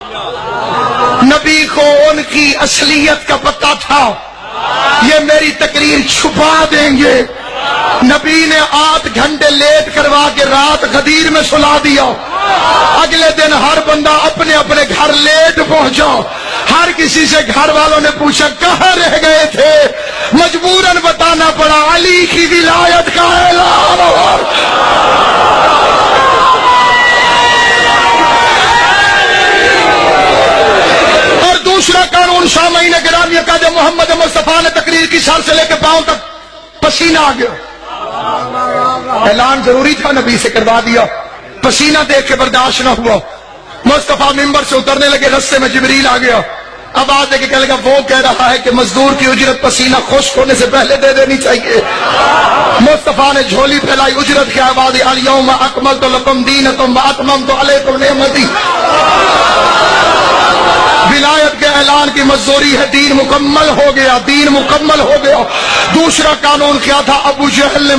نبی کو ان کی اصلیت کا پتہ تھا، یہ میری تقریر چھپا دیں گے۔ نبی نے 8 گھنٹے لیٹ کروا کے رات غدیر میں سلا دیا۔ اگلے دن ہر بندہ اپنے اپنے گھر لیٹ پہنچا۔ ہر کسی سے گھر والوں نے پوچھا کہاں رہ گئے تھے، مجبوراً بتانا پڑا علی کی ولایت کا اعلان ہوا۔ اور دوسرا قانون سامعین گرامی کا جو محمد مصطفیٰ نے تقریر کی سر سے لے کے پاؤں تک پسینہ آ گیا۔ اعلان ضروری تھا، نبی سے کروا دیا۔ پسینہ دیکھ کے برداشت نہ ہوا، مصطفیٰ ممبر سے اترنے لگے، رستے میں جبریل آ گیا۔ اب آج دیکھ کے کہنے لگا وہ کہہ رہا ہے کہ مزدور کی اجرت پسینہ خشک ہونے سے پہلے دے دینی چاہیے۔ مصطفیٰ نے جھولی پھیلائی، اجرت کے آواز الیوم اکملت لکم دینکم واتممت علیکم نعمتی۔ ولایت کے اعلان کی مزدوری ہے، دین مکمل ہو گیا، دین مکمل ہو گیا۔ دوسرا قانون کیا تھا؟ ابو جہل نے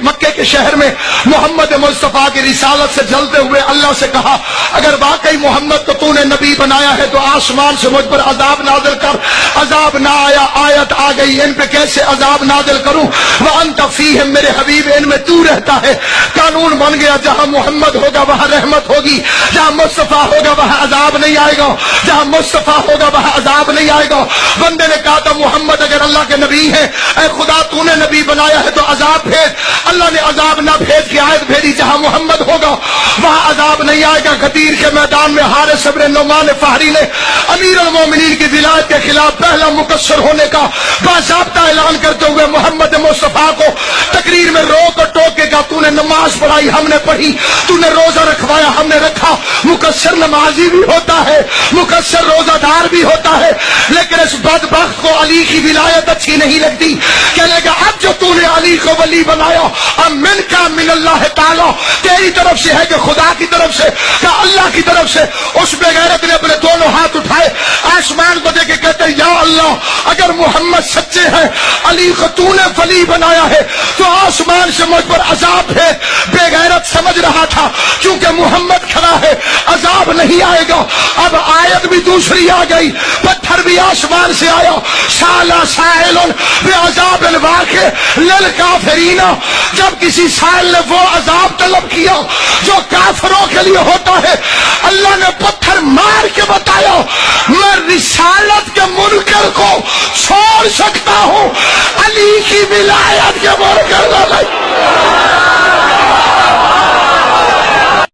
مکے کے شہر میں محمد مصطفیٰ کی رسالت سے جلتے ہوئے اللہ سے کہا اگر واقعی محمد کو تو نے نبی بنایا ہے تو آسمان سے مجھ پر عذاب نازل کر۔ عذاب نہ آیا، آیت آ گئی، ان پہ کیسے عذاب نازل کروں؟ وانت فیہم، میرے حبیب ان میں تو رہتا ہے۔ قانون بن گیا، جہاں محمد ہوگا وہاں رحمت ہوگی، جہاں مصطفیٰ ہوگا وہاں عذاب نہیں آئے گا، جہاں مصطفیٰ ہوگا وہاں عذاب نہیں آئے گا۔ بندے نے کہا تھا محمد اگر اللہ کے نبی ہے، اے خدا تو نے نبی بنایا ہے تو عذاب بھیج۔ اللہ نے عذاب نہ بھیج کے آیت بھیجی جہاں محمد ہوگا وہاں عذاب نہیں آئے گا۔ غدیر کے میدان میں حارث بن نعمان فہری نے امیر المومنین کی ولایت کے خلاف پہلا مقصر ہونے کا باضابطہ اعلان کرتے ہوئے محمد مصطفیٰ کو تقریر میں روک اور ٹوک کے کہا تو نے نماز پڑھائی ہم نے پڑھی، تو نے روزہ رکھوایا ہم نے رکھا۔ مقصر نمازی بھی ہوتا ہے، مقصر روزہ دار بھی ہوتا ہے، لیکن اس بدبخت کو علی کی ولایت اچھی نہیں لگتی۔ کہنے لگا اب جو تو نے علی کو ولی بنایا اب من کا من اللہ تعالی، تیری طرف سے ہے کہ خدا کی طرف سے کہ اللہ کی طرف سے؟ اس بے غیرت نے اپنے دونوں ہاتھ اٹھائے آسمان کو دیکھ کے کہتے یا اللہ اگر محمد سچے ہیں، علی کو تو نے ولی بنایا ہے تو آسمان سے مجھ پر عذاب ہے۔ بے غیرت سمجھ رہا تھا چونکہ محمد کھڑا ہے عذاب نہیں آئے گا۔ اب آیت بھی دوسری آ گئی، پتھر بھی آسمان سے آیا، سالا سائل بعذاب واقع للکافرین، جب کسی سائل نے وہ عذاب طلب کیا جو کافروں کے لیے